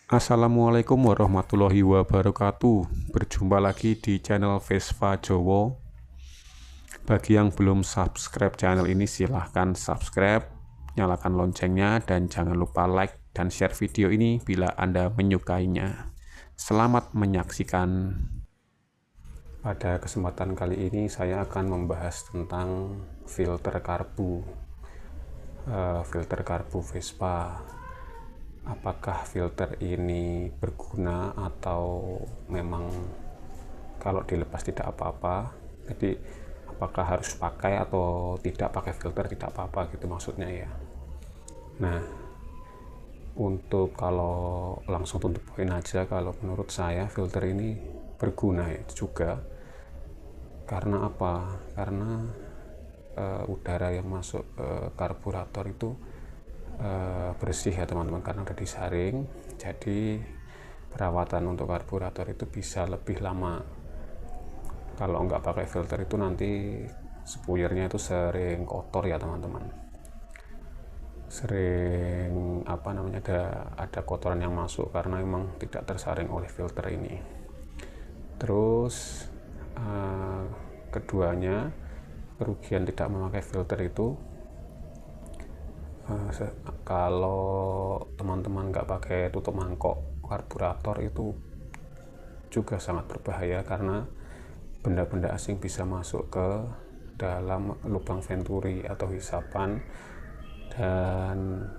Assalamualaikum warahmatullahi wabarakatuh. Berjumpa lagi di channel Vespa Jowo. Bagi yang belum subscribe channel ini, silahkan subscribe, nyalakan loncengnya, dan jangan lupa like dan share video ini bila Anda menyukainya. Selamat menyaksikan. Pada kesempatan kali ini saya akan membahas tentang filter karbu Vespa. Apakah filter ini berguna atau memang kalau dilepas tidak apa-apa? Jadi apakah harus pakai atau tidak pakai filter tidak apa-apa gitu maksudnya ya. Nah, untuk kalau langsung tutup poin aja, kalau menurut saya filter ini berguna ya juga. Karena apa? Karena udara yang masuk ke karburator itu bersih ya teman-teman, karena udah disaring. Jadi perawatan untuk karburator itu bisa lebih lama. Kalau nggak pakai filter itu nanti spuyernya itu sering kotor ya teman-teman, sering ada kotoran yang masuk karena memang tidak tersaring oleh filter ini. Terus keduanya, kerugian tidak memakai filter itu, kalau teman-teman nggak pakai tutup mangkok karburator itu juga sangat berbahaya, karena benda-benda asing bisa masuk ke dalam lubang venturi atau hisapan dan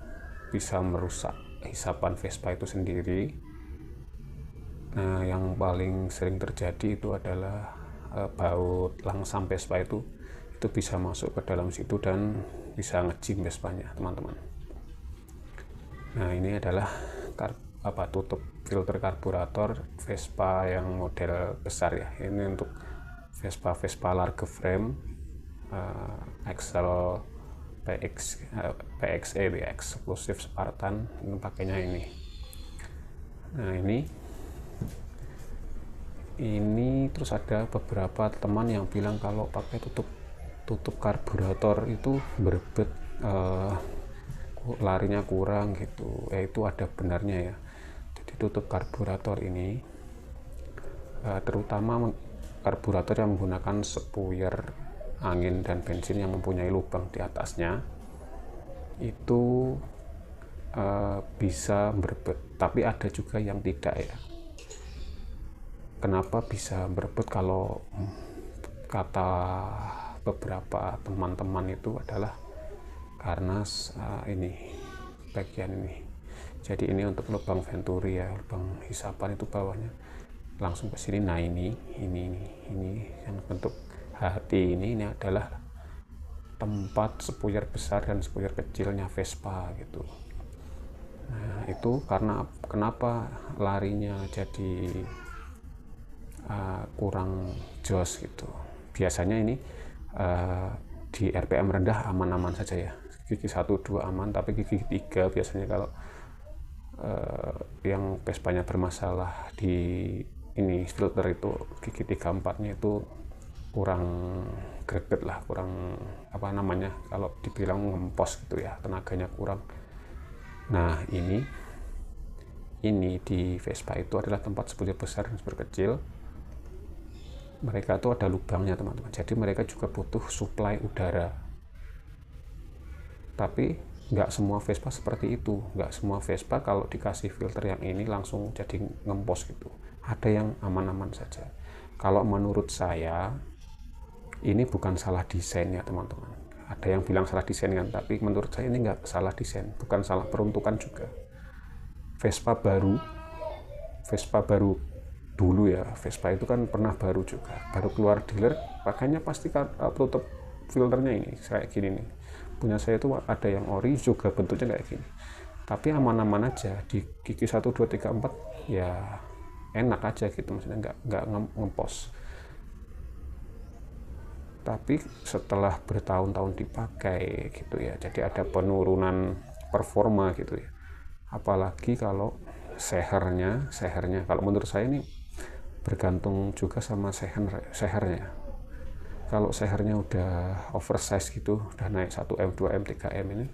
bisa merusak hisapan Vespa itu sendiri. Nah, yang paling sering terjadi itu adalah baut langsam Vespa itu bisa masuk ke dalam situ dan bisa ngejim Vespanya teman-teman. Nah, ini adalah tutup filter karburator Vespa yang model besar ya. Ini untuk Vespa large frame Excel PXE Exclusive Spartan, ini pakainya ini. Nah, ini terus ada beberapa teman yang bilang kalau pakai tutup karburator itu berbet, larinya kurang gitu. Itu ada benarnya ya. Jadi tutup karburator ini terutama karburator yang menggunakan spuyer angin dan bensin yang mempunyai lubang di atasnya itu bisa berbet, tapi ada juga yang tidak ya. Kenapa bisa berebut? Kalau kata beberapa teman-teman itu adalah karena ini bagian ini. Jadi ini untuk lubang venturi ya, lubang hisapan itu bawahnya langsung ke sini. Nah, ini yang bentuk hati ini adalah tempat spuyer besar dan spuyer kecilnya Vespa gitu. Nah, itu karena kenapa larinya jadi kurang jos gitu. Biasanya ini di RPM rendah aman-aman saja ya, gigi 1-2 aman, tapi gigi 3 biasanya kalau yang Vespanya bermasalah di ini filter itu gigi 3-4 nya itu kurang greget lah, kurang kalau dibilang ngempos gitu ya, tenaganya kurang. Nah, ini di Vespa itu adalah tempat spuyer besar dan spuyer kecil. Mereka itu ada lubangnya teman-teman, jadi mereka juga butuh suplai udara. Tapi nggak semua Vespa seperti itu. Nggak semua Vespa kalau dikasih filter yang ini langsung jadi ngempos gitu. Ada yang aman-aman saja. Kalau menurut saya ini bukan salah desain ya teman-teman. Ada yang bilang salah desain kan, tapi menurut saya ini nggak salah desain, bukan salah peruntukan juga. Vespa baru dulu ya, Vespa itu kan pernah baru juga, baru keluar dealer, pakainya pasti tutup filternya ini kayak gini nih. Punya saya itu ada yang ori juga bentuknya kayak gini, tapi aman-aman aja di gigi 1, 2, 3, 4 ya, enak aja gitu, maksudnya nggak ngempos. Tapi setelah bertahun-tahun dipakai gitu ya, jadi ada penurunan performa gitu ya. Apalagi kalau sehernya kalau menurut saya ini bergantung juga sama sehernya. Kalau sehernya udah oversize gitu, udah naik 1M, 2M, 3M,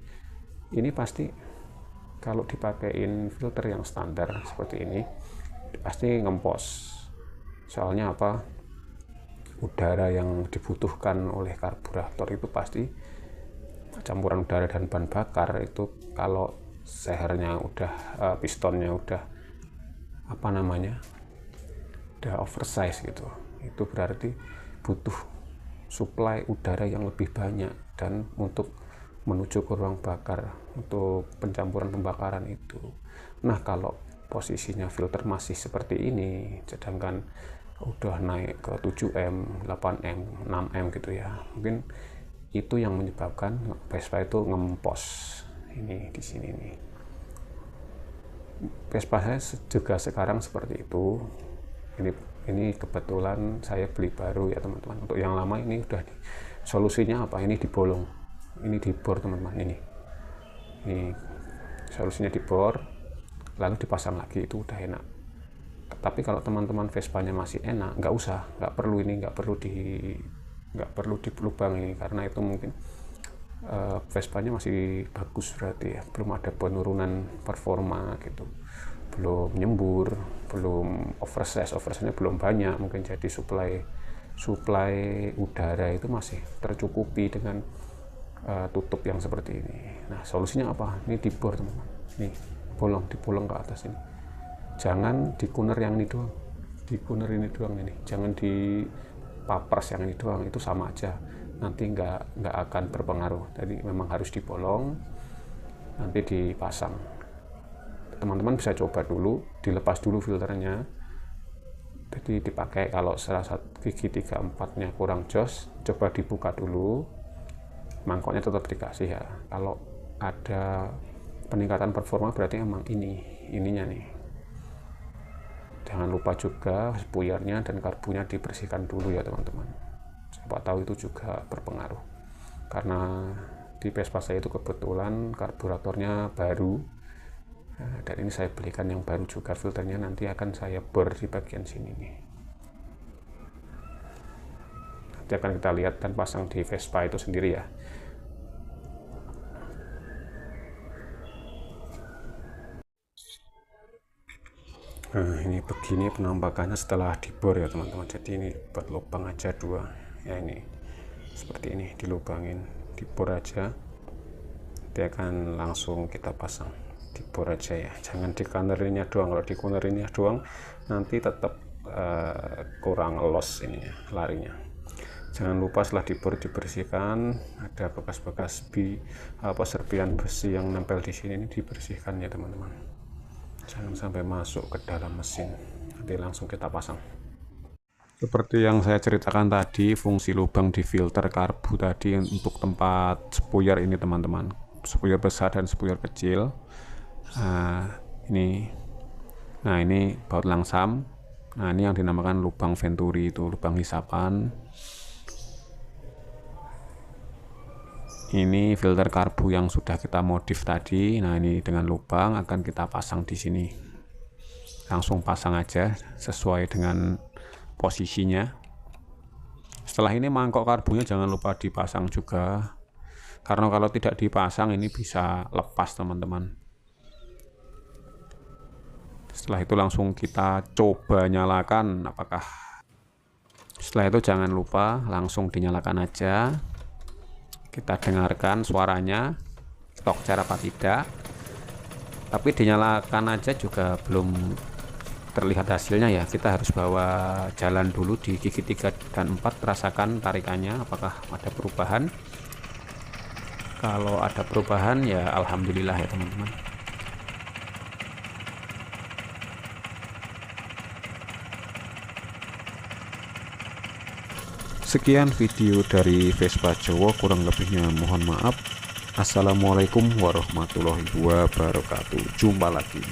ini pasti Kalau dipakein filter yang standar seperti ini pasti ngempos. Soalnya apa? Udara yang dibutuhkan oleh karburator itu pasti campuran udara dan bahan bakar itu, kalau sehernya udah pistonnya udah apa namanya, udah oversize gitu, itu berarti butuh suplai udara yang lebih banyak dan untuk menuju ke ruang bakar untuk pencampuran pembakaran itu. Nah, kalau posisinya filter masih seperti ini, sedangkan udah naik ke 7M, 8M, 6M gitu ya, mungkin itu yang menyebabkan Vespa itu ngempos ini di sini nih. Vespa saya juga sekarang seperti itu. Ini kebetulan saya beli baru ya teman-teman. Untuk yang lama ini udah solusinya apa? Ini dibolong, ini dibor teman-teman. Ini solusinya dibor, lalu dipasang lagi, itu udah enak. Tapi kalau teman-teman Vespanya masih enak, nggak usah, nggak perlu dilubang ini, karena itu mungkin Vespanya masih bagus berarti ya, belum ada penurunan performa gitu, belum nyembur, belum oversize-nya belum banyak, mungkin jadi suplai udara itu masih tercukupi dengan tutup yang seperti ini. Nah, solusinya apa? Ini dibor teman-teman, nih dibolong ke atas ini. Jangan dikuner yang ini doang, dikuner ini doang ini, jangan di papers yang ini doang, itu sama aja, nanti nggak akan berpengaruh. Jadi memang harus dibolong, nanti dipasang. Teman-teman bisa coba dulu, dilepas dulu filternya, jadi dipakai. Kalau gigi 3/4-nya kurang jos, coba dibuka dulu, mangkoknya tetap dikasih ya. Kalau ada peningkatan performa berarti emang ininya nih. Jangan lupa juga spuyernya dan karbunya dibersihkan dulu ya teman-teman. Siapa tahu itu juga berpengaruh. Karena di Vespa saya itu kebetulan karburatornya baru. Nah, dan ini saya belikan yang baru juga, filternya nanti akan saya bor di bagian sini nih. Nanti akan kita lihat dan pasang di Vespa itu sendiri ya. Nah, ini begini penampakannya setelah dibor ya teman-teman. Jadi ini buat lubang aja 2 ya, ini seperti ini, dilubangin, dibor aja, nanti akan langsung kita pasang. Dibor aja ya, jangan dikunerinnya doang. Kalau dikunerinnya doang nanti tetap kurang los ininya, larinya. Jangan lupa setelah dibor dibersihkan, ada bekas-bekas serpian besi yang nempel di sini, ini dibersihkan ya teman-teman. Jangan sampai masuk ke dalam mesin. Nanti langsung kita pasang. Seperti yang saya ceritakan tadi, fungsi lubang di filter karbu tadi untuk tempat spuyer ini teman-teman, spuyer besar dan spuyer kecil. Ini baut langsam. Nah, ini yang dinamakan lubang venturi, itu lubang hisapan. Ini filter karbu yang sudah kita modif tadi. Nah, ini dengan lubang akan kita pasang di sini. Langsung pasang aja sesuai dengan posisinya. Setelah ini mangkok karbunya jangan lupa dipasang juga, karena kalau tidak dipasang ini bisa lepas teman-teman. Setelah itu langsung kita coba nyalakan apakah. Setelah itu jangan lupa langsung dinyalakan aja. Kita dengarkan suaranya stock apa tidak. Tapi dinyalakan aja juga belum terlihat hasilnya ya. Kita harus bawa jalan dulu di gigi 3 dan 4, rasakan tarikannya apakah ada perubahan. Kalau ada perubahan ya alhamdulillah ya teman-teman. Sekian video dari Vespa Jowo, kurang lebihnya mohon maaf. Assalamualaikum warahmatullahi wabarakatuh. Jumpa lagi.